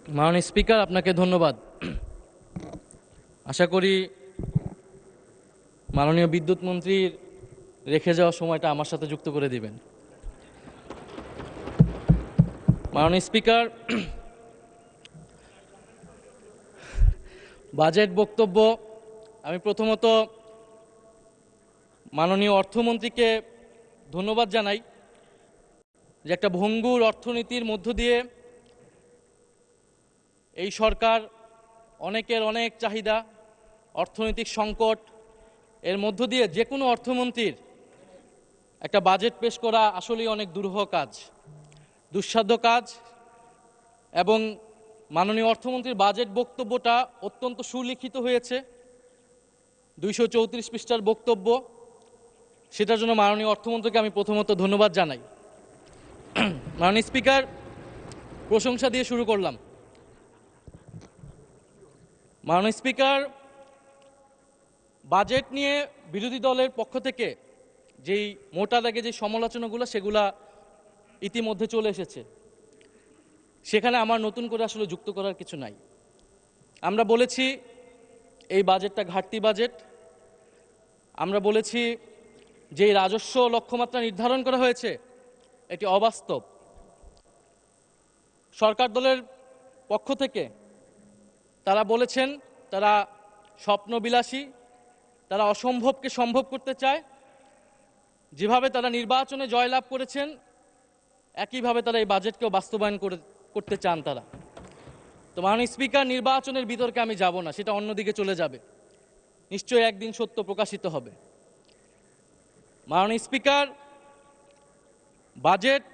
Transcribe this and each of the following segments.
মাননীয় স্পিকার, আপনাকে ধন্যবাদ। আশা করি মাননীয় বিদ্যুৎ মন্ত্রীর রেখে যাওয়া সময়টা আমার সাথে যুক্ত করে দিবেন। মাননীয় স্পিকার, বাজেট বক্তব্য আমি প্রথমত মাননীয় অর্থমন্ত্রীকে ধন্যবাদ জানাই যে একটা ভঙ্গুর অর্থনীতির মধ্য দিয়ে এই সরকার অনেকের অনেক চাহিদা, অর্থনৈতিক সংকট এর মধ্য দিয়ে যে কোনো অর্থমন্ত্রীর একটা বাজেট পেশ করা আসলেই অনেক দুরূহ কাজ, দুঃসাধ্য কাজ। এবং মাননীয় অর্থমন্ত্রীর বাজেট বক্তব্যটা অত্যন্ত সুলিখিত হয়েছে, 234 পৃষ্ঠার বক্তব্য। সেটার জন্য মাননীয় অর্থমন্ত্রীকে আমি প্রথমত ধন্যবাদ জানাই। মাননীয় স্পিকার, প্রশংসা দিয়ে শুরু করলাম। মাননীয় স্পিকার, বাজেট নিয়ে বিরোধী দলের পক্ষ থেকে যেই মোটা দাগে যে সমালোচনাগুলো সেগুলা ইতিমধ্যে চলে এসেছে, সেখানে আমার নতুন করে আসলে যুক্ত করার কিছু নাই। আমরা বলেছি এই বাজেটটা ঘাটতি বাজেট। আমরা বলেছি যে রাজস্ব লক্ষ্যমাত্রা নির্ধারণ করা হয়েছে এটি অবাস্তব। সরকার দলের পক্ষ থেকে তারা বলেছেন তারা স্বপ্নবিলাসী, তারা অসম্ভবকে সম্ভব করতে চায়। যেভাবে তারা নির্বাচনে জয়লাভ করেছেন একইভাবে তারা এই বাজেটকেও বাস্তবায়ন করতে চান তারা। তো মাননীয় স্পিকার, নির্বাচনের বিতর্কে আমি যাব না, সেটা অন্যদিকে চলে যাবে, নিশ্চয়ই একদিন সত্য প্রকাশিত হবে। মাননীয় স্পিকার, বাজেট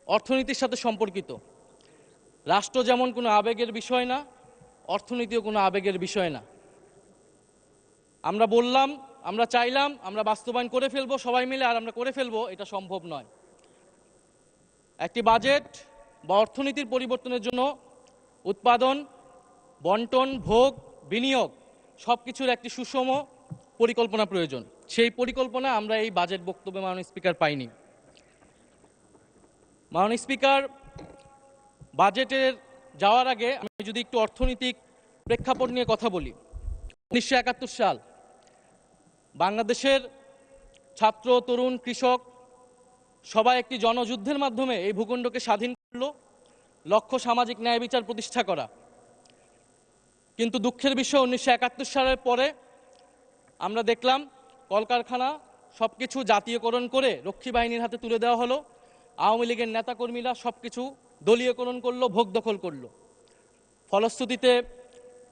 অর্থনীতির সাথে সম্পর্কিত। রাষ্ট্র যেমন কোনো আবেগের বিষয় না, অর্থনীতিও কোনো আবেগের বিষয় না। আমরা বললাম, আমরা চাইলাম, আমরা বাস্তবায়ন করে ফেলবো সবাই মিলে, আর আমরা করে ফেলবো, এটা সম্ভব নয়। একটি বাজেট বা অর্থনীতির পরিবর্তনের জন্য উৎপাদন, বন্টন, ভোগ, বিনিয়োগ সব কিছুর একটি সুষম পরিকল্পনা প্রয়োজন। সেই পরিকল্পনা আমরা এই বাজেট বক্তব্যে মাননীয় স্পিকার পাইনি। মাননীয় স্পিকার, বাজেটের যাওয়ার আগে আমি যদি একটু অর্থনৈতিক প্রেক্ষাপট নিয়ে কথা বলি। 1971 সাল বাংলাদেশের ছাত্র, তরুণ, কৃষক সবাই একটি জনযুদ্ধের মাধ্যমে এই ভূখণ্ডকে স্বাধীন করল, লক্ষ্য সামাজিক ন্যায় বিচার প্রতিষ্ঠা করা। কিন্তু দুঃখের বিষয় 1971 সালের পরে আমরা দেখলাম কলকারখানা সব কিছু জাতীয়করণ করে রক্ষী বাহিনীর হাতে তুলে দেওয়া হলো। আওয়ামী লীগের নেতাকর্মীরা সব কিছু দলীয়করণ করলো, ভোগ দখল করলো। ফলশ্রুতিতে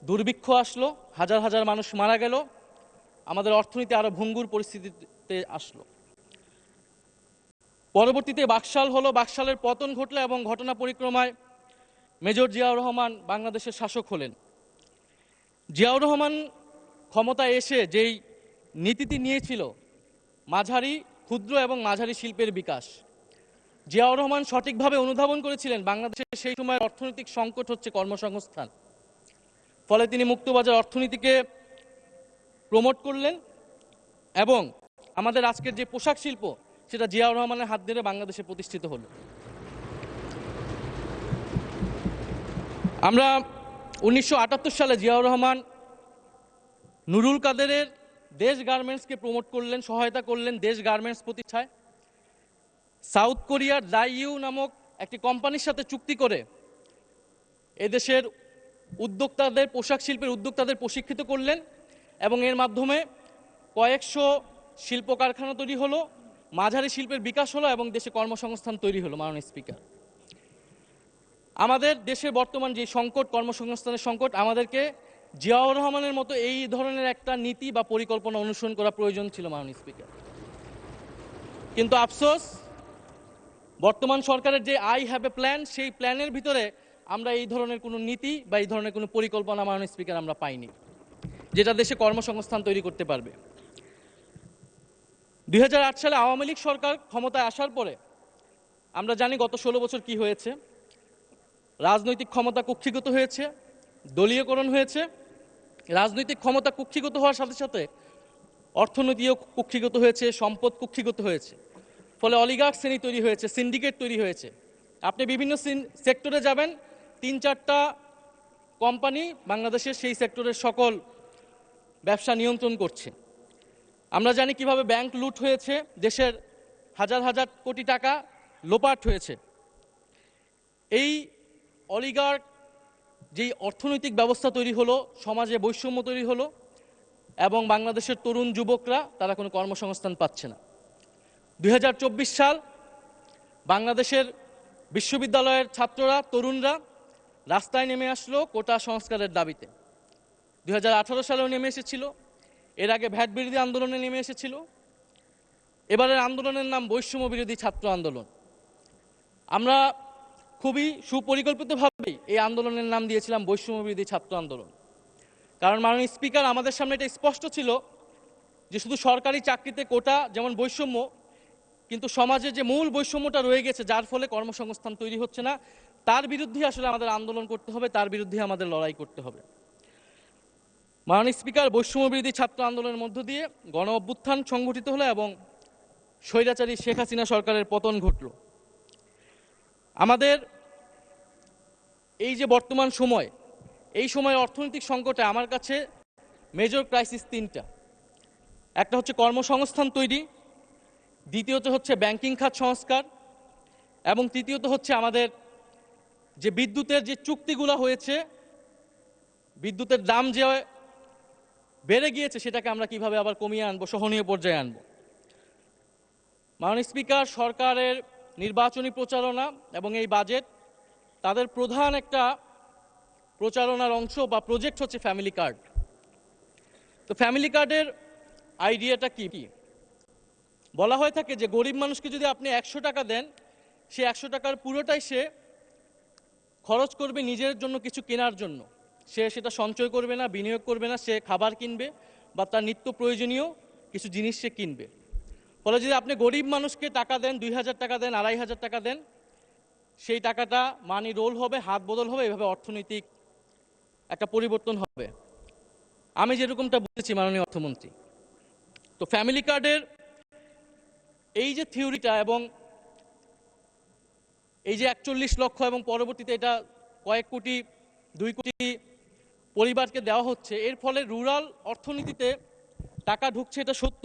দুর্ভিক্ষ আসলো, হাজার হাজার মানুষ মারা গেল, আমাদের অর্থনীতি আরো ভঙ্গুর পরিস্থিতিতে আসলো। পরবর্তীতে বাকশাল হলো, বাকশালের পতন ঘটলো এবং ঘটনা পরিক্রমায় মেজর জিয়াউর রহমান বাংলাদেশের শাসক হলেন। জিয়াউর রহমান ক্ষমতায় এসে যেই নীতিটি নিয়েছিল মাঝারি, ক্ষুদ্র এবং মাঝারি শিল্পের বিকাশ, জিয়াউর রহমান সঠিকভাবে অনুধাবন করেছিলেন বাংলাদেশের সেই সময়ের অর্থনৈতিক সংকট হচ্ছে কর্মসংস্থান। ফলে তিনি মুক্তবাজার অর্থনীতিকে প্রমোট করলেন এবং আমাদের আজকের যে পোশাক শিল্প সেটা জিয়াউর রহমানের হাত ধরে বাংলাদেশে প্রতিষ্ঠিত হলো। আমরা 1978 সালে জিয়াউর রহমান নুরুল কাদেরের দেশ গার্মেন্টসকে প্রমোট করলেন, সহায়তা করলেন দেশ গার্মেন্টস প্রতিষ্ঠায়। সাউথ কোরিয়ার দাইইউ নামক একটি কোম্পানির সাথে চুক্তি করে এদেশের উদ্যোক্তাদের, পোশাক শিল্পের উদ্যোক্তাদের প্রশিক্ষিত করলেন এবং এর মাধ্যমে কয়েকশো শিল্প কারখানা তৈরি হলো, মাঝারি শিল্পের বিকাশ হলো এবং দেশে কর্মসংস্থান তৈরি হলো। মাননীয় স্পিকার, আমাদের দেশে বর্তমান যে সংকট, কর্মসংস্থানের সংকট, আমাদেরকে জিয়াউর রহমানের মতো এই ধরনের একটা নীতি বা পরিকল্পনা অনুসরণ করা প্রয়োজন ছিল মাননীয় স্পিকার। কিন্তু আফসোস, বর্তমান সরকারের যে আই হ্যাভ এ প্ল্যান, সেই প্ল্যানের ভিতরে আমরা এই ধরনের কোনো নীতি বা এই ধরনের কোনো পরিকল্পনা মাননীয় স্পিকার আমরা পাইনি, যেটা দেশে কর্মসংস্থান তৈরি করতে পারবে। 2008 সালে আওয়ামী লীগ সরকার ক্ষমতায় আসার পরে আমরা জানি গত 16 বছর কি হয়েছে। রাজনৈতিক ক্ষমতা কুক্ষিগত হয়েছে, দলীয়করণ হয়েছে। রাজনৈতিক ক্ষমতা কুক্ষিগত হওয়ার সাথে সাথে অর্থনীতিও কুক্ষিগত হয়েছে, সম্পদ কুক্ষিগত হয়েছে। ফলে অলিগার্ক শ্রেণী তৈরি হয়েছে, সিন্ডিকেট তৈরি হয়েছে। আপনি বিভিন্ন সেক্টরে যাবেন, 3-4টা কোম্পানি বাংলাদেশের সেই সেক্টরের সকল ব্যবসা নিয়ন্ত্রণ করছে। আমরা জানি কিভাবে ব্যাংক লুট হয়েছে, দেশের হাজার হাজার কোটি টাকা লোপাট হয়েছে। এই অলিগার্ক যেই অর্থনৈতিক ব্যবস্থা তৈরি হলো, সমাজে বৈষম্য তৈরি হলো এবং বাংলাদেশের তরুণ যুবকরা তারা কোনো কর্মসংস্থান পাচ্ছে না। 2024 সাল বাংলাদেশের বিশ্ববিদ্যালয়ের ছাত্ররা, তরুণরা রাস্তায় নেমে আসলো কোটা সংস্কারের দাবিতে। 2018 সালেও নেমে এসেছিল, এর আগে ভ্যাট বিরোধী আন্দোলনে নেমে এসেছিল। এবারের আন্দোলনের নাম বৈষম্য বিরোধী ছাত্র আন্দোলন। আমরা খুবই সুপরিকল্পিতভাবেই এই আন্দোলনের নাম দিয়েছিলাম বৈষম্য বিরোধী ছাত্র আন্দোলন, কারণ মাননীয় স্পিকার আমাদের সামনে এটা স্পষ্ট ছিল যে শুধু সরকারি চাকরিতে কোটা যেমন বৈষম্য, কিন্তু সমাজে যে মূল বৈষম্যটা রয়ে গেছে, যার ফলে কর্মসংস্থান তৈরি হচ্ছে না, তার বিরুদ্ধে আসলে আমাদের আন্দোলন করতে হবে, তার বিরুদ্ধে আমাদের লড়াই করতে হবে। মাননীয় স্পিকার, বৈষম্য বিরোধী ছাত্র আন্দোলনের মধ্য দিয়ে গণ অভ্যুত্থান সংগঠিত হলো এবং স্বৈরাচারী শেখ হাসিনা সরকারের পতন ঘটল। আমাদের এই যে বর্তমান সময়, এই সময় অর্থনৈতিক সংকটে আমার কাছে মেজর ক্রাইসিস 3টা। একটা হচ্ছে কর্মসংস্থান তৈরি, দ্বিতীয়ত হচ্ছে ব্যাংকিং খাত সংস্কার এবং তৃতীয়ত হচ্ছে আমাদের যে বিদ্যুতের যে চুক্তিগুলো হয়েছে, বিদ্যুতের দাম যে বেড়ে গিয়েছে সেটাকে আমরা কিভাবে আবার কমিয়ে আনবো, সহনীয় পর্যায়ে আনবো। মাননীয় স্পিকার, সরকারের নির্বাচনী প্রচারণা এবং এই বাজেট, তাদের প্রধান একটা প্রচারণার অংশ বা প্রজেক্ট হচ্ছে ফ্যামিলি কার্ড। তো ফ্যামিলি কার্ডের আইডিয়াটা কি? বলা হয়ে থাকে যে গরিব মানুষকে যদি আপনি 100 টাকা দেন, সে 100 টাকার পুরোটাই সে খরচ করবে নিজের জন্য কিছু কেনার জন্য। সে সেটা সঞ্চয় করবে না, বিনিয়োগ করবে না, সে খাবার কিনবে বা তার নিত্য প্রয়োজনীয় কিছু জিনিস সে কিনবে। ফলে যদি আপনি গরিব মানুষকে টাকা দেন, 2000 টাকা দেন, 2500 টাকা দেন, সেই টাকাটা মানি রোল হবে, হাত বদল হবে, এভাবে অর্থনৈতিক একটা পরিবর্তন হবে। আমি যেরকমটা বুঝেছি মাননীয় অর্থমন্ত্রী। তো ফ্যামিলি কার্ডের এই যে থিওরিটা এবং এই যে 41 লক্ষ এবং পরবর্তীতে এটা কয়েক কোটি, 2 কোটি পরিবারকে দেওয়া হচ্ছে, এর ফলে রুরাল অর্থনীতিতে টাকা ঢুকছে, এটা সত্য।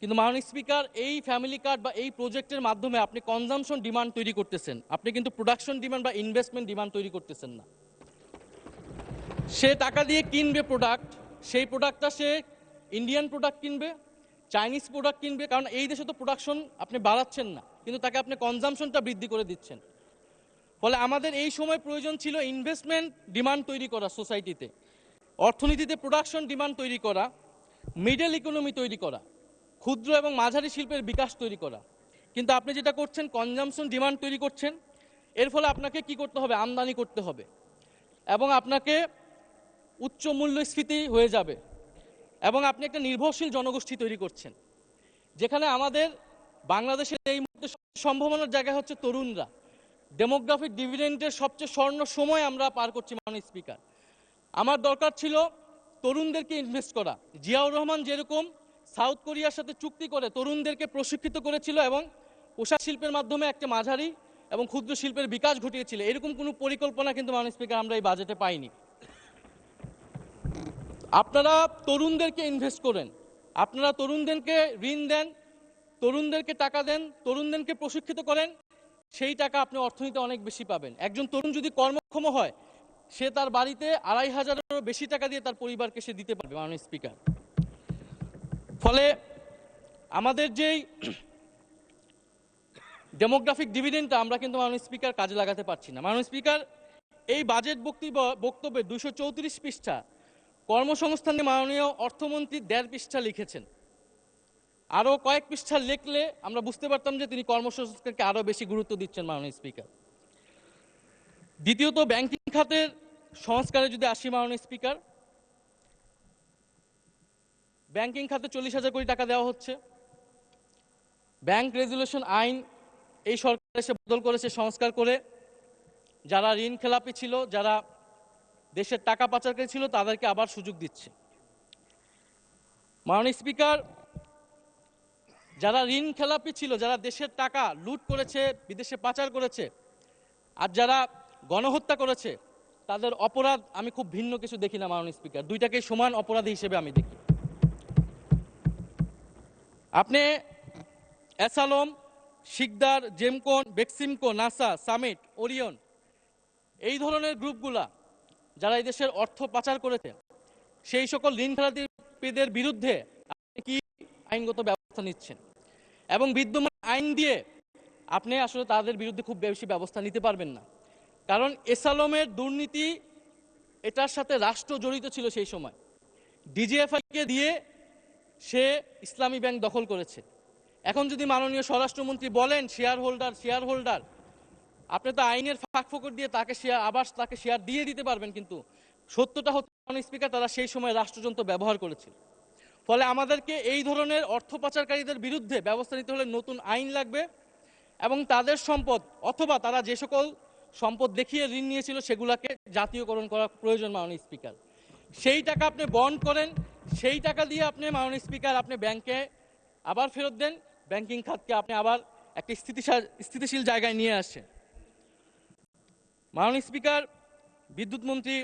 কিন্তু মাননীয় স্পিকার, এই ফ্যামিলি কার্ড বা এই প্রজেক্টের মাধ্যমে আপনি কনজামশন ডিমান্ড তৈরি করতেছেন, আপনি কিন্তু প্রোডাকশন ডিমান্ড বা ইনভেস্টমেন্ট ডিমান্ড তৈরি করতেছেন না। সে টাকা দিয়ে কিনবে প্রোডাক্ট, সেই প্রোডাক্টটা সে ইন্ডিয়ান প্রোডাক্ট কিনবে, চাইনিজ প্রোডাক্ট কিনবে, কারণ এই দেশে তো প্রোডাকশন আপনি বাড়াচ্ছেন না, কিন্তু তাকে আপনি কনজামশনটা বৃদ্ধি করে দিচ্ছেন। ফলে আমাদের এই সময় প্রয়োজন ছিল ইনভেস্টমেন্ট ডিমান্ড তৈরি করা, সোসাইটিতে অর্থনীতিতে প্রোডাকশন ডিমান্ড তৈরি করা, মিডল ইকোনমি তৈরি করা, ক্ষুদ্র এবং মাঝারি শিল্পের বিকাশ তৈরি করা। কিন্তু আপনি যেটা করছেন, কনজামশন ডিমান্ড তৈরি করছেন। এর ফলে আপনাকে কি করতে হবে? আমদানি করতে হবে এবং আপনাকে উচ্চ মূল্যস্ফীতি হয়ে যাবে এবং আপনি একটা নির্ভরশীল জনগোষ্ঠী তৈরি করছেন, যেখানে আমাদের বাংলাদেশের এই মুহূর্তে সম্ভাবনার জায়গা হচ্ছে তরুণরা। ডেমোগ্রাফিক ডিভিডেন্ডের সবচেয়ে স্বর্ণ সময় আমরা পার করছি মাননীয় স্পিকার। আমার দরকার ছিল তরুণদেরকে ইনভেস্ট করা। জিয়াউর রহমান যেরকম সাউথ কোরিয়ার সাথে চুক্তি করে তরুণদেরকে প্রশিক্ষিত করেছিল এবং পোশাক শিল্পের মাধ্যমে একটা মাঝারি এবং ক্ষুদ্র শিল্পের বিকাশ ঘটিয়েছিল, এরকম কোনো পরিকল্পনা কিন্তু মাননীয় স্পিকার আমরা এই বাজেটে পাইনি। আপনারা তরুণদেরকে ইনভেস্ট করেন, আপনারা তরুণদেরকে ঋণ দেন, তরুণদেরকে টাকা দেন, তরুণদেরকে প্রশিক্ষিত করেন, সেই টাকা আপনি অর্থনীতিতে অনেক বেশি পাবেন। একজন তরুণ যদি কর্মক্ষম হয়, সে তার বাড়িতে 2500-এরও বেশি টাকা দিয়ে তার পরিবারকে সে দিতে পারবে মাননীয় স্পিকার। ফলে আমাদের যেই ডেমোগ্রাফিক ডিভিডেন্ডটা আমরা কিন্তু মাননীয় স্পিকার কাজে লাগাতে পারছি না। মাননীয় স্পিকার, এই বাজেট বক্তব্যে 234 পৃষ্ঠা কর্মসংস্থানে মাননীয় অর্থমন্ত্রী 1.5 পৃষ্ঠা লিখেছেন। আরও কয়েক পৃষ্ঠা লিখলে আমরা বুঝতে পারতাম যে তিনি কর্মসংস্থানকে আরও বেশি গুরুত্ব দিচ্ছেন মাননীয় স্পিকার। দ্বিতীয়ত, ব্যাংকিং খাতের সংস্কারে যদি আসি মাননীয় স্পিকার, ব্যাংকিং খাতে 40,000 কোটি টাকা দেওয়া হচ্ছে। ব্যাংক রেজুলেশন আইন এই সরকার এসে বদল করেছে, সংস্কার করে যারা ঋণ খেলাপি ছিল, যারা দেশের টাকা পাচারকারী ছিল, তাদেরকে আবার সুযোগ দিচ্ছে। মাননীয় স্পিকার, যারা ঋণ খেলাপি ছিল, যারা দেশের টাকা লুট করেছে, বিদেশে পাচার করেছে, আর যারা গণহত্যা করেছে তাদের অপরাধ আমি খুব ভিন্ন কিছু দেখি না মাননীয় স্পিকার, দুইটাকে সমান অপরাধী হিসেবে আমি দেখি। আপনি অ্যাসালম, শিকদার, জেমকন, বেক্সিমকো, নাসা, সামিট, ওরিয়ন এই ধরনের গ্রুপগুলা যারা এই দেশের অর্থ পাচার করেছে সেই সকল ঋণ খেলাপিদের বিরুদ্ধে আপনি কি আইনগত ব্যবস্থা নিচ্ছেন? এবং বিদ্যমান আইন দিয়ে আপনি আসলে তাদের বিরুদ্ধে খুব বেশি ব্যবস্থা নিতে পারবেন না, কারণ এসালমের দুর্নীতি এটার সাথে রাষ্ট্র জড়িত ছিল সেই সময়। ডিজিএফআইকে দিয়ে সে ইসলামী ব্যাংক দখল করেছে। এখন যদি মাননীয় স্বরাষ্ট্রমন্ত্রী বলেন শেয়ার হোল্ডার, আপনি তো আইনের ফাঁকফোকর দিয়ে তাকে শেয়ার দিয়ে দিতে পারবেন, কিন্তু সত্যটা হচ্ছে মাননীয় স্পিকার তারা সেই সময় রাষ্ট্রযন্ত্র ব্যবহার করেছিল। ফলে আমাদেরকে এই ধরনের অর্থ পাচারকারীদের বিরুদ্ধে ব্যবস্থা নিতে হলে নতুন আইন লাগবে এবং তাদের সম্পদ অথবা তারা যে সকল সম্পদ দেখিয়ে ঋণ নিয়েছিল সেগুলোকে জাতীয়করণ করা প্রয়োজন মাননীয় স্পিকার। সেই টাকা আপনি বন্ড করেন, সেই টাকা দিয়ে আপনি মাননীয় স্পিকার আপনি ব্যাংকে আবার ফেরত দেন, ব্যাংকিং খাতকে আপনি আবার একটি স্থিতিশীল জায়গায় নিয়ে আসেন। মাননীয় স্পিকার, বিদ্যুৎ মন্ত্রী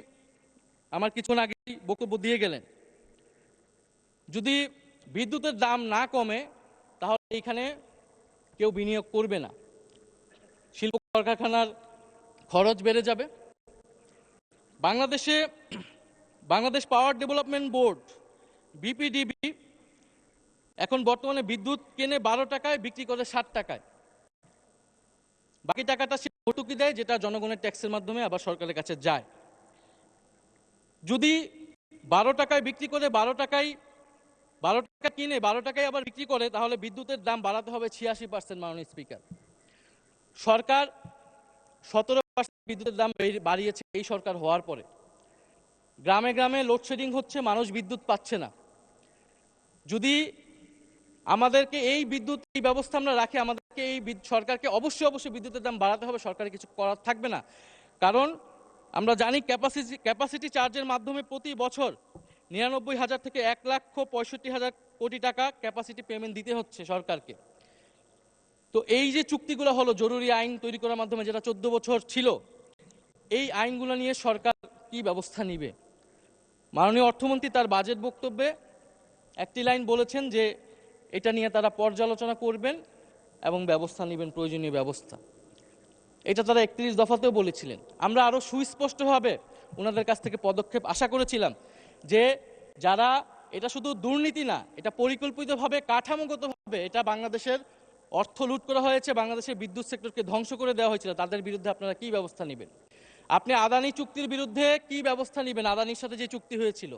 আমার কিছুক্ষণ আগে বক্তব্য দিয়ে গেলেন, যদি বিদ্যুতের দাম না কমে তাহলে এইখানে কেউ বিনিয়োগ করবে না, শিল্প কলকারখানার খরচ বেড়ে যাবে। Bangladesh power development board BPDB এখন বর্তমানে বিদ্যুৎ কেনে 12 টাকায়, বিক্রি করে 60 টাকায়। বাকি টাকাটা সে ভর্তুকি দেয়, যেটা জনগণের ট্যাক্সের মাধ্যমে আবার সরকারের কাছে যায়। যদি 12 টাকায় বিক্রি করে 12 টাকা কিনে 12 টাকায় আবার বিক্রি করে, তাহলে বিদ্যুতের দাম বাড়াতে হবে 86%। মাননীয় স্পিকার, সরকার 17% বিদ্যুতের দাম বাড়িয়েছে এই সরকার হওয়ার পরে। গ্রামে গ্রামে লোডশেডিং হচ্ছে, মানুষ বিদ্যুৎ পাচ্ছে না। যদি আমাদেরকে এই ব্যবস্থা আমরা রাখি, আমাদেরকে এই সরকারকে অবশ্যই বিদ্যুতের দাম বাড়াতে হবে, সরকারের কিছু করার থাকবে না। কারণ আমরা জানি ক্যাপাসিটি চার্জের মাধ্যমে প্রতি বছর 99,000 থেকে 1,65,000 কোটি টাকা ক্যাপাসিটি পেমেন্ট দিতে হচ্ছে সরকারকে। তো এই যে চুক্তিগুলো হলো জরুরি আইন তৈরি করার মাধ্যমে, যেটা 14 বছর ছিল, এই আইনগুলো নিয়ে সরকার কি ব্যবস্থা নিবে? মাননীয় অর্থমন্ত্রী তার বাজেট বক্তব্যে একটি লাইন বলেছেন যে এটা নিয়ে তারা পর্যালোচনা করবেন এবং ব্যবস্থা নেবেন, প্রয়োজনীয় ব্যবস্থা। এটা তারা 31 দফাতেও বলেছিলেন। আমরা আরও সুস্পষ্টভাবে ওনাদের কাছ থেকে পদক্ষেপ আশা করেছিলাম যে যারা, এটা শুধু দুর্নীতি না, এটা পরিকল্পিতভাবে কাঠামোগতভাবে এটা বাংলাদেশের অর্থ লুট করা হয়েছে, বাংলাদেশের বিদ্যুৎ সেক্টরকে ধ্বংস করে দেওয়া হয়েছিল, তাদের বিরুদ্ধে আপনারা কি ব্যবস্থা নেবেন? আপনি আদানি চুক্তির বিরুদ্ধে কি ব্যবস্থা নেবেন? আদানির সাথে যে চুক্তি হয়েছিল,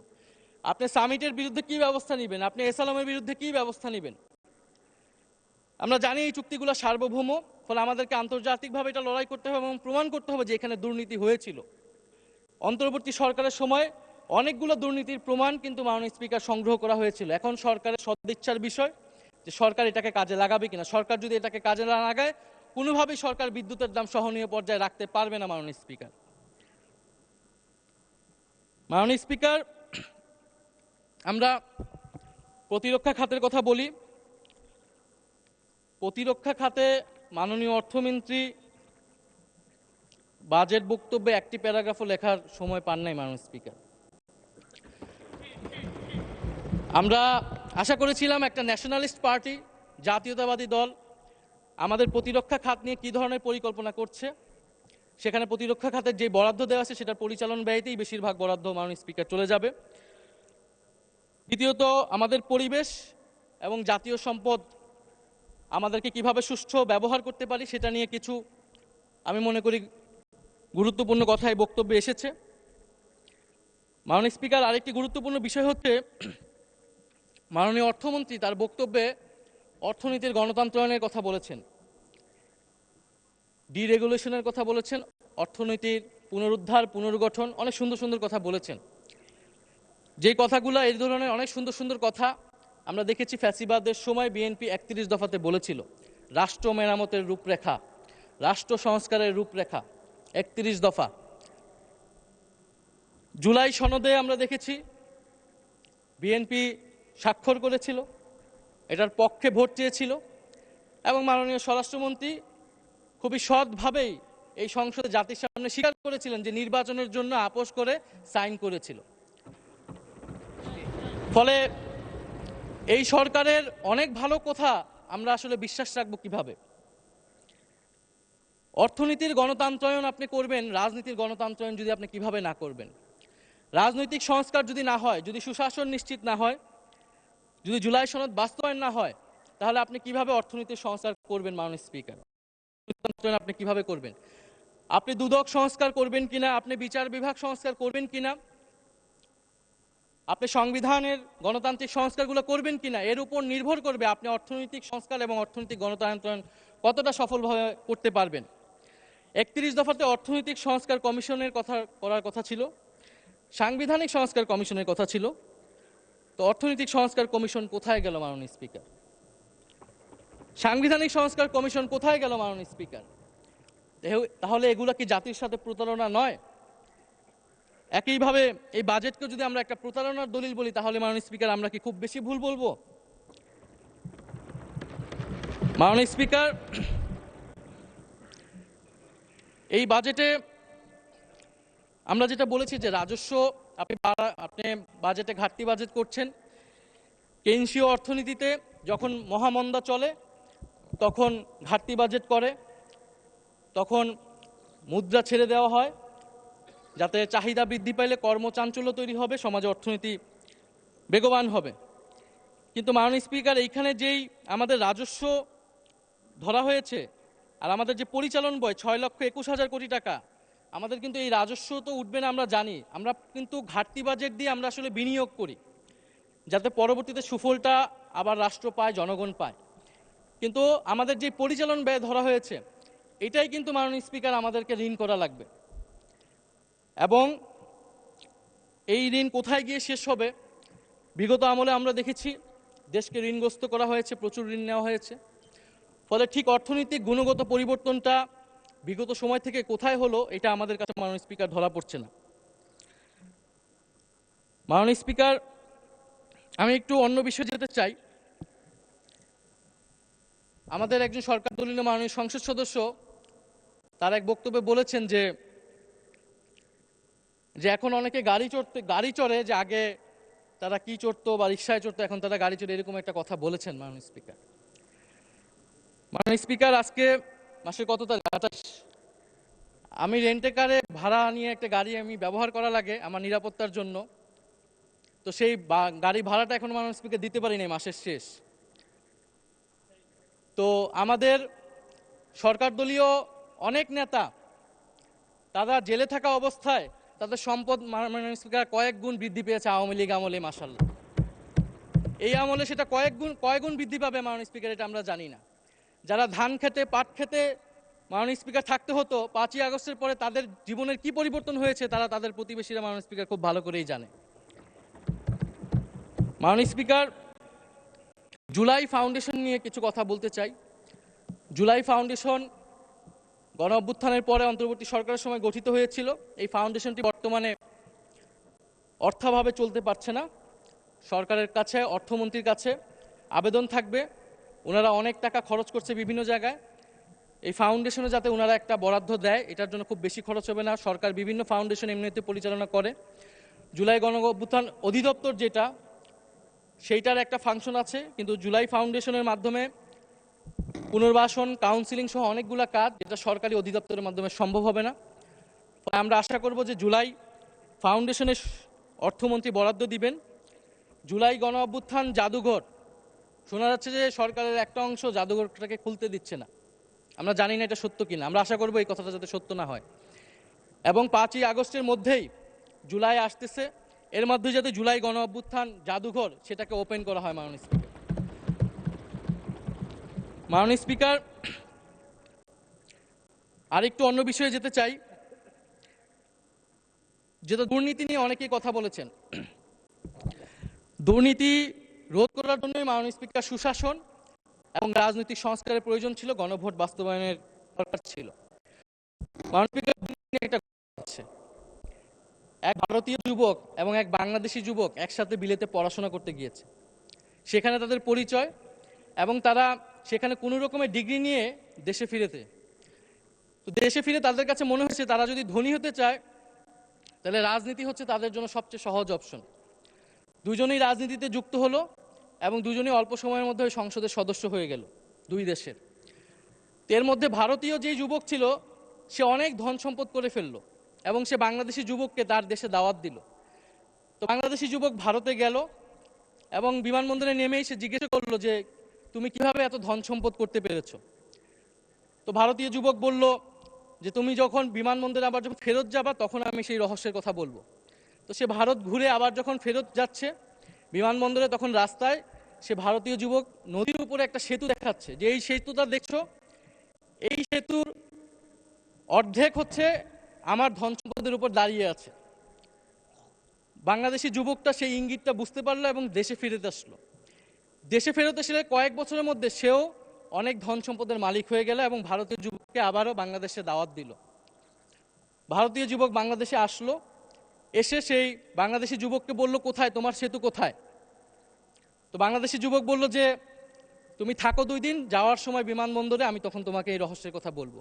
আপনি সামিটের বিরুদ্ধে কি ব্যবস্থা নেবেন? আপনি এসালামের বিরুদ্ধে কি ব্যবস্থা নেবেন? আমরা জানি এই চুক্তিগুলো সার্বভৌম, ফলে আমাদেরকে আন্তর্জাতিকভাবে এটা লড়াই করতে হবে এবং প্রমাণ করতে হবে যে এখানে দুর্নীতি হয়েছিল। অন্তর্বর্তী সরকারের সময় অনেকগুলো দুর্নীতির প্রমাণ কিন্তু মাননীয় স্পিকার সংগ্রহ করা হয়েছিল। এখন সরকারের সদিচ্ছার বিষয় যে সরকার এটাকে কাজে লাগাবে কিনা। সরকার যদি এটাকে কাজে না লাগায়, কোনোভাবেই সরকার বিদ্যুতের দাম সহনীয় পর্যায়ে রাখতে পারবে না। মাননীয় স্পিকার, আমরা প্রতিরক্ষা খাতের কথা বলি। প্রতিরক্ষা খাতে মাননীয় অর্থমন্ত্রী বাজেট বক্তব্যে একটি প্যারাগ্রাফও লেখার সময় পান নাই। মাননীয় স্পিকার, আমরা আশা করেছিলাম একটা ন্যাশনালিস্ট পার্টি, জাতীয়তাবাদী দল আমাদের প্রতিরক্ষা খাত নিয়ে কী ধরনের পরিকল্পনা করছে। সেখানে প্রতিরক্ষা খাতের যে বরাদ্দ দেওয়া আছে সেটার পরিচালন ব্যয়তেই বেশিরভাগ বরাদ্দ মাননীয় স্পিকার চলে যাবে। দ্বিতীয়ত, আমাদের পরিবেশ এবং জাতীয় সম্পদ আমাদেরকে কিভাবে সুষ্ঠু ব্যবহার করতে পারি সেটা নিয়ে কিছু আমি মনে করি গুরুত্বপূর্ণ কথা এই বক্তব্যে এসেছে। মাননীয় স্পিকার, আরেকটি গুরুত্বপূর্ণ বিষয় হচ্ছে মাননীয় অর্থমন্ত্রী তার বক্তব্যে অর্থনীতির গণতন্ত্রায়নের কথা বলেছেন, ডিরেগুলেশনের কথা বলেছেন, অর্থনীতির পুনরুদ্ধার, পুনর্গঠন, অনেক সুন্দর সুন্দর কথা বলেছেন। যেই কথাগুলো, এই ধরনের অনেক সুন্দর সুন্দর কথা আমরা দেখেছি ফ্যাসিবাদের সময় বিএনপি 31 দফাতে বলেছিল। রাষ্ট্র মেরামতের রূপরেখা, রাষ্ট্র সংস্কারের রূপরেখা, 31 দফা। জুলাই সনদে আমরা দেখেছি বিএনপি স্বাক্ষর করেছিল, এটার পক্ষে ভোট চেয়েছিল এবং মাননীয় স্বরাষ্ট্রমন্ত্রী খুবই সৎভাবেই এই সংসদে জাতির সামনে স্বীকার করেছিলেন যে নির্বাচনের জন্য আপোষ করে সাইন করেছিল। ফলে এই সরকারের অনেক ভালো কথা আমরা আসলে বিশ্বাস রাখবো কিভাবে? অর্থনীতির গণতন্ত্রায়ন আপনি করবেন, রাজনীতির গণতন্ত্রায়ন যদি আপনি কিভাবে না করবেন? রাজনৈতিক সংস্কার যদি না হয়, যদি সুশাসন নিশ্চিত না হয়, যদি জুলাই সনদ বাস্তবায়ন না হয়, তাহলে আপনি কিভাবে অর্থনীতির সংস্কার করবেন মাননীয় স্পিকার? আপনি কিভাবে করবেন? আপনি দুদক সংস্কার করবেন কিনা, আপনি বিচার বিভাগ সংস্কার করবেন কিনা, আপনি সংবিধানের গণতান্ত্রিক সংস্কারগুলো করবেন কিনা, এর উপর নির্ভর করবে আপনি অর্থনৈতিক সংস্কার এবং অর্থনৈতিক গণতন্ত্রায়ন কতটা সফলভাবে করতে পারবেন। 31 দফাতে অর্থনৈতিক সংস্কার কমিশনের কথা করার কথা ছিল, সাংবিধানিক সংস্কার কমিশনের কথা ছিল, তো অর্থনৈতিক সংস্কার কমিশন কোথায় গেল মাননীয় স্পিকার? সাংবিধানিক সংস্কার কমিশন কোথায় গেল মাননীয় স্পিকার? তাহলে এগুলা কি জাতির সাথে প্রতারণা নয়? একইভাবে এই বাজেটকে যদি আমরা একটা প্রতারণার দলিল বলি, তাহলে মাননীয় স্পিকার আমরা কি খুব বেশি ভুল বলবো? মাননীয় স্পিকার, এই বাজেটে আমরা যেটা বলেছি যে রাজস্ব আপনি বাজেটে ঘাটতি বাজেট করছেন। কেন্দ্রীয় অর্থনীতিতে যখন মহামন্দা চলে তখন ঘাটতি বাজেট করে, তখন মুদ্রা ছেড়ে দেওয়া হয় যাতে চাহিদা বৃদ্ধি পাইলে কর্মচাঞ্চল্য তৈরি হবে, সমাজে অর্থনীতি বেগবান হবে। কিন্তু মাননীয় স্পিকার, এইখানে যেই আমাদের রাজস্ব ধরা হয়েছে আর আমাদের যে পরিচালন ব্যয় 6,21,000 কোটি টাকা, আমাদের কিন্তু এই রাজস্ব তো উঠবে না আমরা জানি, আমরা কিন্তু ঘাটতি বাজেট দিয়ে আমরা আসলে বিনিয়োগ করি যাতে পরবর্তীতে সুফলটা আবার রাষ্ট্র পায়, জনগণ পায়। কিন্তু আমাদের যে পরিচালন ব্যয় ধরা হয়েছে, এটাই কিন্তু মাননীয় স্পিকার আমাদেরকে ঋণ করা লাগবে, এবং এই ঋণ কোথায় গিয়ে শেষ হবে? বিগত আমলে আমরা দেখেছি দেশকে ঋণগ্রস্ত করা হয়েছে, প্রচুর ঋণ নেওয়া হয়েছে। ফলে ঠিক অর্থনৈতিক গুণগত পরিবর্তনটা বিগত সময় থেকে কোথায় হলো, এটা আমাদের কাছে মাননীয় স্পিকার ধরা পড়ছে না। মাননীয় স্পিকার, আমি একটু অন্য বিষয়ে যেতে চাই। আমাদের একজন সরকার দলীয় মাননীয় সংসদ সদস্য তার এক বক্তব্যে বলেছেন যে এখন অনেকে গাড়ি চড়ে, যে আগে তারা কি চড়তো বা রিক্সায় চড়তো, এখন তারা গাড়ি চড়ে, এরকম একটা কথা বলেছেন মাননীয় স্পিকার। মাননীয় স্পিকার, আজকে মাসের কত তারিখ? 28। আমি রেন্টে কারে ভাড়া নিয়ে একটা গাড়ি আমি ব্যবহার করা লাগে আমার নিরাপত্তার জন্য, তো সেই গাড়ি ভাড়াটা এখন মাননীয় স্পিকার দিতে পারি নাই মাসের শেষ। তো আমাদের সরকার দলীয় অনেক নেতা তারা জেলে থাকা অবস্থায় তাদের সম্পদ মাননীয় স্পিকার কয়েক গুণ বৃদ্ধি পেয়েছে আওয়ামী লীগ আমলে। মাশাআল্লাহ, এই আমলে সেটা কয়েক গুণ বৃদ্ধি পাবে মাননীয় স্পিকার, এটা আমরা জানি না। যারা ধান খেতে, পাট খেতে মাননীয় স্পিকার থাকতে হতো, 5ই আগস্টের পরে তাদের জীবনের কি পরিবর্তন হয়েছে তারা তাদের প্রতিবেশীরা মাননীয় স্পিকার খুব ভালো করেই জানে। মাননীয় স্পিকার, জুলাই ফাউন্ডেশন নিয়ে কিছু কথা বলতে চাই। জুলাই ফাউন্ডেশন গণ অভ্যুত্থানের পরে অন্তর্বর্তী সরকারের সময় গঠিত হয়েছিল। এই ফাউন্ডেশনটি বর্তমানে অর্থাভাবে চলতে পারছে না। সরকারের কাছে, অর্থমন্ত্রীর কাছে আবেদন থাকবে, ওনারা অনেক টাকা খরচ করছে বিভিন্ন জায়গায়, এই ফাউন্ডেশনে যাতে ওনারা একটা বরাদ্দ দেয়, এটার জন্য খুব বেশি খরচ হবে না। সরকার বিভিন্ন ফাউন্ডেশন এমনিতে পরিচালনা করে। জুলাই গণ অভ্যুত্থান অধিদপ্তর যেটা, সেইটার একটা ফাংশন আছে, কিন্তু জুলাই ফাউন্ডেশনের মাধ্যমে পুনর্বাসন, কাউন্সিলিং সহ অনেকগুলা কাজ যেটা সরকারি অধিদপ্তরের মাধ্যমে সম্ভব হবে না। আমরা আশা করব যে জুলাই ফাউন্ডেশনের অর্থমন্ত্রী বরাদ্দ দিবেন। জুলাই গণ অভ্যুত্থান জাদুঘর, শোনা যাচ্ছে যে সরকারের একটা অংশ জাদুঘরটাকে খুলতে দিচ্ছে না, আমরা জানি না এটা সত্য কিনা, আমরা আশা করব এই কথাটা যাতে সত্য না হয়। এবং 5ই আগস্টের মধ্যেই জুলাই আসতেছে, এর মধ্যে যাতে জুলাই গণ অভ্যুত্থান জাদুঘর সেটাকে ওপেন করা হয় মাননীয় স্পিকার। মাননীয় স্পিকার, আরেকটু অন্য বিষয়ে যেতে চাই, যেটা দুর্নীতি নিয়ে অনেকেই কথা বলেছেন। দুর্নীতি রোধ করার জন্যই মাননীয় স্পিকার সুশাসন এবং রাজনৈতিক সংস্কারের প্রয়োজন ছিল, গণভোট বাস্তবায়নের দরকার ছিল। মাননীয় স্পিকার, এক ভারতীয় যুবক এবং এক বাংলাদেশি যুবক একসাথে বিলেতে পড়াশোনা করতে গিয়েছে, সেখানে তাদের পরিচয়, এবং তারা সেখানে কোনো রকমের ডিগ্রি নিয়ে দেশে ফিরেছে। তো দেশে ফিরে তাদের কাছে মনে হয়েছে তারা যদি ধনী হতে চায় তাহলে রাজনীতি হচ্ছে তাদের জন্য সবচেয়ে সহজ অপশন। দুজনেই রাজনীতিতে যুক্ত হলো এবং দুজনেই অল্প সময়ের মধ্যে সংসদের সদস্য হয়ে গেল দুই দেশের। এর মধ্যে ভারতীয় যে যুবক ছিল সে অনেক ধন সম্পদ করে ফেললো এবং সে বাংলাদেশি যুবককে তার দেশে দাওয়াত দিল। তো বাংলাদেশি যুবক ভারতে গেল এবং বিমানবন্দরে নেমেই সে জিজ্ঞেস করলো যে তুমি কিভাবে এত ধন সম্পদ করতে পেরেছো। তো ভারতীয় যুবক বলল যে তুমি যখন বিমানবন্দরে আবার যখন ফেরত যাবা তখন আমি সেই রহস্যের কথা বলবো। তো সে ভারত ঘুরে আবার যখন ফেরত যাচ্ছে বিমানবন্দরে, তখন রাস্তায় সে ভারতীয় যুবক নদীর উপরে একটা সেতু দেখাচ্ছে যে এই সেতুটা দেখছো, এই সেতুর অর্ধেক হচ্ছে আমার ধন সম্পদের উপর দাঁড়িয়ে আছে। বাংলাদেশি যুবকটা সেই ইঙ্গিতটা বুঝতে পারলো এবং দেশে ফিরতে আসলো। দেশে ফেরত এসে কয়েক বছরের মধ্যে সেও অনেক ধন সম্পদের মালিক হয়ে গেল এবং ভারতীয় যুবককে আবারও বাংলাদেশে দাওয়াত দিল। ভারতীয় যুবক বাংলাদেশে আসলো, এসে সেই বাংলাদেশি যুবককে বলল কোথায় তোমার সেতু কোথায়। তো বাংলাদেশি যুবক বলল যে তুমি থাকো 2 দিন, যাওয়ার সময় বিমানবন্দরে আমি তখন তোমাকে এই রহস্যের কথা বলবো।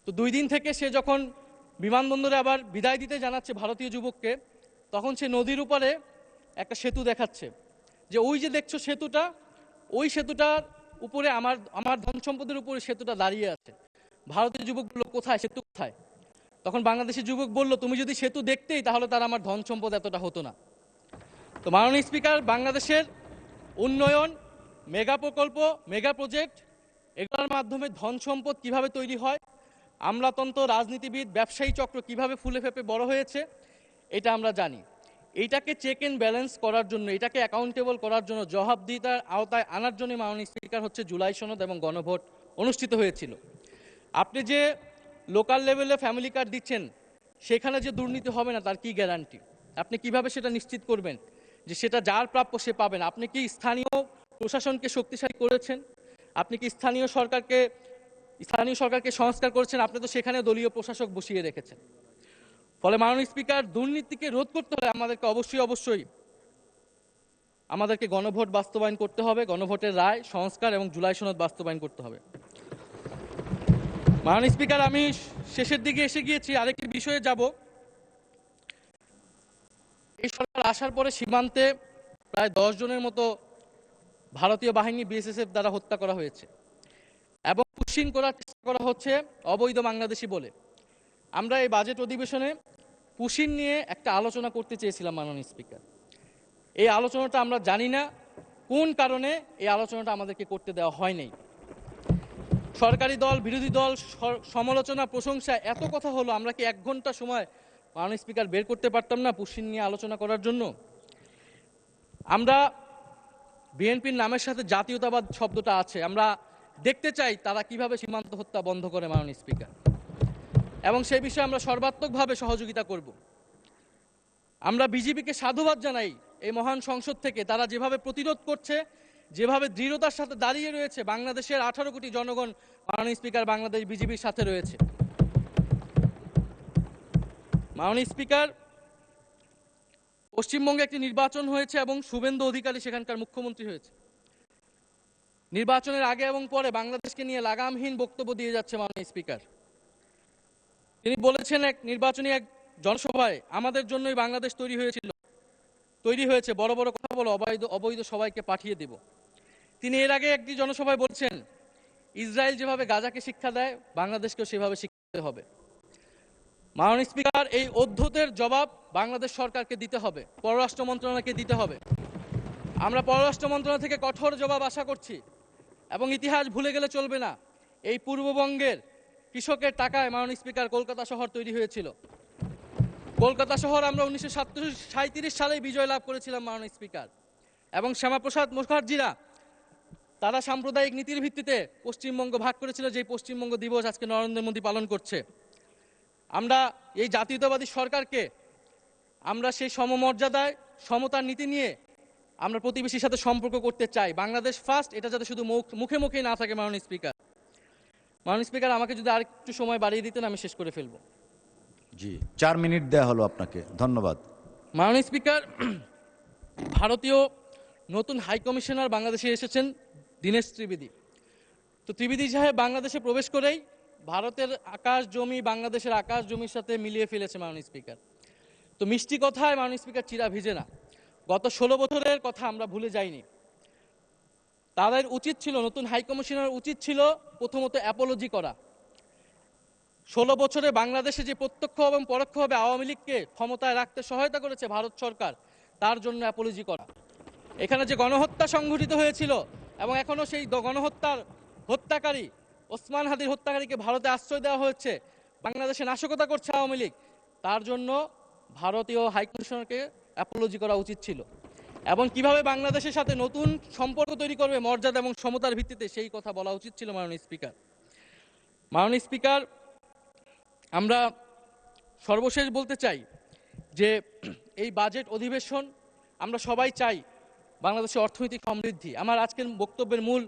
তো 2 দিন থেকে সে যখন বিমানবন্দরে আবার বিদায় দিতে জানাচ্ছে ভারতীয় যুবককে, তখন সে নদীর উপরে একটা সেতু দেখাচ্ছে যে ওই যে দেখছো সেতুটা, ওই সেতুটার উপরে আমার ধন সম্পদের উপরে সেতুটা দাঁড়িয়ে আছে। ভারতীয় যুবক বলল কোথায়, সেতু কোথায়? তখন বাংলাদেশি যুবক বলল তুমি যদি সেতু দেখতেই তাহলে তার আমার ধন সম্পদ এতটা হতো না। তো মাননীয় স্পিকার, বাংলাদেশের উন্নয়ন, মেগা প্রকল্প, মেগা প্রজেক্ট, এগুলোর মাধ্যমে ধন সম্পদ কিভাবে তৈরি হয়, আমলাতন্ত্র, রাজনীতিবিদ, ব্যবসায়ী চক্র কিভাবে ফুলে ফেপে বড় হয়েছে এটা আমরা জানি। এইটাকে চেক এন্ড ব্যালেন্স করার জন্য, এটাকে অ্যাকাউন্টেবল করার জন্য, জবাবদিহিতার আওতায় আনার জন্য মাননীয় স্পিকার হচ্ছে জুলাই সনদ এবং গণভোট অনুষ্ঠিত হয়েছিল। আপনি যে লোকাল লেভেলে ফ্যামিলি কার্ড দিচ্ছেন সেখানে যে দুর্নীতি হবে না তার কি গ্যারান্টি? আপনি কিভাবে সেটা নিশ্চিত করবেন যে সেটা যার প্রাপ্য সে পাবেন? আপনি কি স্থানীয় প্রশাসনকে শক্তিশালী করেছেন? আপনি কি স্থানীয় সরকারকে সংস্কার করেছেন? আপনি তো সেখানে দলীয় প্রশাসক বসিয়ে রেখেছেন। ফলে মাননীয় স্পিকার, দুর্নীতিকে রোধ করতে হলে আমাদেরকে অবশ্যই আমাদেরকে গণভোট বাস্তবায়ন করতে হবে, গণভোটের রায়, সংস্কার এবং জুলাই সনদ বাস্তবায়ন করতে হবে। মাননীয় স্পিকার, আমি শেষের দিকে এসে গিয়েছি, আরেকটি বিষয়ে যাব। এই সরকার আসার পরে সীমান্তে প্রায় 10 জনের মতো ভারতীয় বাহিনী বিএসএফ দ্বারা হত্যা করা হয়েছে এবং পুশিং করার চেষ্টা করা হচ্ছে অবৈধ বাংলাদেশি বলে। আমরা এই বাজেট অধিবেশনে পুশিং নিয়ে একটা আলোচনা করতে চেয়েছিলাম মাননীয় স্পিকার। এই আলোচনাটা আমরা জানি না কোন কারণে এই আলোচনাটা আমাদেরকে করতে দেওয়া হয়নি। সরকারি দল, বিরোধী দল, সমালোচনা, প্রশংসা, এত কথা হলো, আমরা কি 1 ঘন্টা সময় মাননীয় স্পিকার বের করতে পারতাম না পুশিং নিয়ে আলোচনা করার জন্য? আমরা বিএনপির নামের সাথে জাতীয়তাবাদ শব্দটা আছে, আমরা দেখতে চাই তারা কিভাবে সীমান্ত হত্যা বন্ধ করে মাননীয় স্পিকার, এবং সেই বিষয়ে আমরা সর্বাত্মকভাবে সহযোগিতা করব। আমরা বিজেপিকে সাধুবাদ জানাই এই মহান সংসদ থেকে, তারা যেভাবে প্রতিরোধ করছে, যেভাবে দৃঢ়তার সাথে দাঁড়িয়ে রয়েছে। বাংলাদেশের 18 কোটি জনগণ মাননীয় স্পিকার বাংলাদেশ বিজেপির সাথে রয়েছে। মাননীয় স্পিকার, পশ্চিমবঙ্গে একটি নির্বাচন হয়েছে এবং শুভেন্দু অধিকারী সেখানকার মুখ্যমন্ত্রী হয়েছে। নির্বাচনের আগে এবং পরে বাংলাদেশকে নিয়ে লাগামহীন বক্তব্য দিয়ে যাচ্ছে মাননীয় স্পিকার। তিনি বলেছেন নির্বাচনী এক জনসভায়, আমাদের জন্যই বাংলাদেশ তৈরি হয়েছে, বড় বড় কথা বলো, অবৈধ সবাইকে পাঠিয়ে দেব। তিনি এর আগে একটি জনসভায় বলছেন ইসরায়েল যেভাবে গাজাকে শিক্ষা দেয় বাংলাদেশকেও সেভাবে শিক্ষা দিতে হবে। মাননীয় স্পিকার, এই অধ্যতের জবাব বাংলাদেশ সরকারকে দিতে হবে, পররাষ্ট্র মন্ত্রণালয়কে দিতে হবে। আমরা পররাষ্ট্র মন্ত্রণালয় থেকে কঠোর জবাব আশা করছি এবং ইতিহাস ভুলে গেলে চলবে না। এই পূর্ববঙ্গের কৃষকের টাকায় মাননীয় স্পিকার কলকাতা শহর তৈরি হয়েছিল। কলকাতা শহর আমরা 1937 সালে বিজয় লাভ করেছিলাম মাননীয় স্পিকার, এবং শ্যামাপ্রসাদ মুখার্জিরা তারা সাম্প্রদায়িক নীতির ভিত্তিতে পশ্চিমবঙ্গ ভাগ করেছিল, যে পশ্চিমবঙ্গ দিবস আজকে নরেন্দ্র মোদী পালন করছে। আমরা এই জাতীয়তাবাদী সরকারকে আমরা সেই সমমর্যাদায় সমতার নীতি নিয়ে আমরা প্রতিবেশীর সাথে সম্পর্ক করতে চাই। বাংলাদেশ ফার্স্ট, এটা যাতে শুধু মুখে মুখেই না থাকে। মাননীয় স্পিকার, আমাকে যদি আরেকটু সময় বাড়িয়ে দিতেন আমি শেষ করে ফেলবো। জি, 4 মিনিট দেয়া হলো আপনাকে, ধন্যবাদ। মাননীয় স্পিকার, ভারতীয় নতুন হাই কমিশনার বাংলাদেশে এসেছেন দীনেশ ত্রিবেদী। তো ত্রিবেদী সাহেব বাংলাদেশে প্রবেশ করেই ভারতের আকাশ জমি বাংলাদেশের আকাশ জমির সাথে মিলিয়ে ফেলেছে মাননীয় স্পিকার। তো মিষ্টি কথায় মাননীয় স্পিকার চিরা ভিজে না। গত 16 বছরের কথা আমরা ভুলে যাইনি। তাদের উচিত ছিল, নতুন হাইকমিশনার উচিত ছিল প্রথমত অ্যাপোলজি করা। 16 বছরে বাংলাদেশে যে প্রত্যক্ষ এবং পরোক্ষভাবে আওয়ামী লীগকে ক্ষমতায় রাখতে সহায়তা করেছে ভারত সরকার, তার জন্য অ্যাপোলজি করা। এখানে যে গণহত্যা সংঘটিত হয়েছিল এবং এখনও সেই গণহত্যার হত্যাকারী ওসমান হাদির হত্যাকারীকে ভারতে আশ্রয় দেওয়া হয়েছে, বাংলাদেশে নাশকতা করছে আওয়ামী লীগ, তার জন্য ভারতীয় হাইকমিশনারকে অ্যাপোলজি করা উচিত ছিল। এবং কিভাবে বাংলাদেশের সাথে নতুন সম্পর্ক তৈরি করবে মর্যাদা এবং সমতার ভিত্তিতে, সেই কথা বলা উচিত ছিল মাননীয় স্পিকার। মাননীয় স্পিকার, আমরা সর্বশেষ বলতে চাই যে এই বাজেট অধিবেশন আমরা সবাই চাই বাংলাদেশের অর্থনৈতিক সমৃদ্ধি। আমার আজকের বক্তব্যের মূল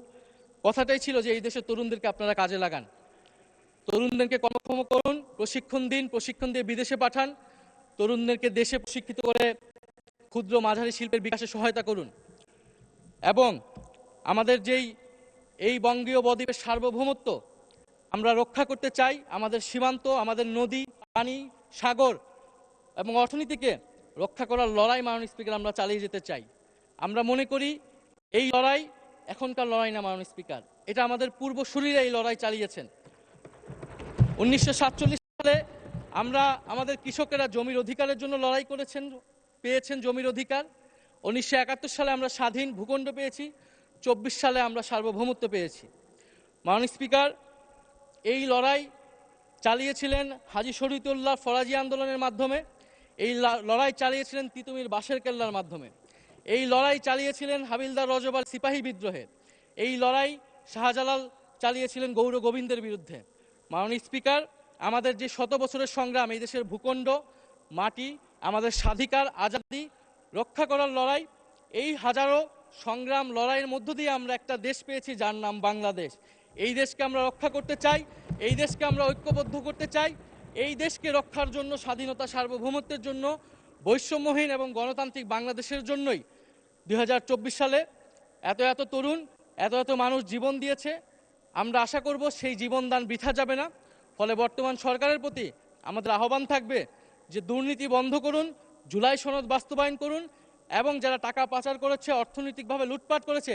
কথাটাই ছিল যে এই দেশের তরুণদেরকে আপনারা কাজে লাগান, তরুণদেরকে কর্মক্ষম করুন, প্রশিক্ষণ দিন, প্রশিক্ষণ দিয়ে বিদেশে পাঠান, তরুণদেরকে দেশে প্রশিক্ষিত করে ক্ষুদ্র মাঝারি শিল্পের বিকাশে সহায়তা করুন। এবং আমাদের এই বঙ্গীয় বদ্বীপের সার্বভৌমত্ব আমরা রক্ষা করতে চাই। আমাদের সীমান্ত, আমাদের নদী, পানি, সাগর এবং অর্থনীতিকে রক্ষা করার লড়াই মাননীয় স্পিকার আমরা চালিয়ে যেতে চাই। আমরা মনে করি এই লড়াই এখনকার লড়াই না মাননীয় স্পিকার, এটা আমাদের পূর্বসূরীরা এই লড়াই চালিয়েছেন। 1947 সালে আমরা আমাদের কৃষকেরা জমির অধিকারের জন্য লড়াই করেছেন, পেয়েছেন জমির অধিকার। 1971 সালে আমরা স্বাধীন ভূখণ্ড পেয়েছি, 24 সালে আমরা সার্বভৌমত্ব পেয়েছি। মাননীয় স্পিকার, এই লড়াই চালিয়েছিলেন হাজী শরীয়তুল্লাহ ফরাজি আন্দোলনের মাধ্যমে, এই লড়াই চালিয়েছিলেন তিতুমির বাঁশের কেল্লার মাধ্যমে, এই লড়াই চালিয়েছিলেন হাবিলদার রজবার সিপাহী বিদ্রোহে, এই লড়াই শাহজালাল চালিয়েছিলেন গৌর গোবিন্দের বিরুদ্ধে। মাননীয় স্পিকার, আমাদের যে 100 বছরের সংগ্রাম, এই দেশের ভূখণ্ড, মাটি, আমাদের স্বাধিকার আজাদি রক্ষা করার লড়াই, এই হাজারো সংগ্রাম লড়াইয়ের মধ্য দিয়ে আমরা একটা দেশ পেয়েছি যার নাম বাংলাদেশ। এই দেশকে আমরা রক্ষা করতে চাই, এই দেশকে আমরা ঐক্যবদ্ধ করতে চাই। এই দেশকে রক্ষার জন্য, স্বাধীনতা সার্বভৌমত্বের জন্য, বৈষম্যহীন এবং গণতান্ত্রিক বাংলাদেশের জন্যই 2024 সালে এত তরুণ, এত মানুষ জীবন দিয়েছে। আমরা আশা করব সেই জীবনদান বৃথা যাবে না। ফলে বর্তমান সরকারের প্রতি আমাদের আহ্বান থাকবে যে দুর্নীতি বন্ধ করুন, জুলাই সনদ বাস্তবায়ন করুন এবং যারা টাকা পাচার করেছে, অর্থনৈতিকভাবে লুটপাট করেছে,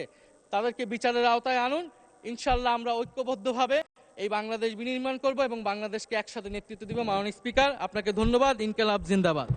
তাদেরকে বিচারের আওতায় আনুন। ইনশাআল্লাহ আমরা ঐক্যবদ্ধভাবে এই বাংলাদেশ বিনির্মাণ করব এবং বাংলাদেশকে একসাথে নেতৃত্ব দিব। মাননীয় স্পিকার, আপনাকে ধন্যবাদ। ইনকিলাব জিন্দাবাদ।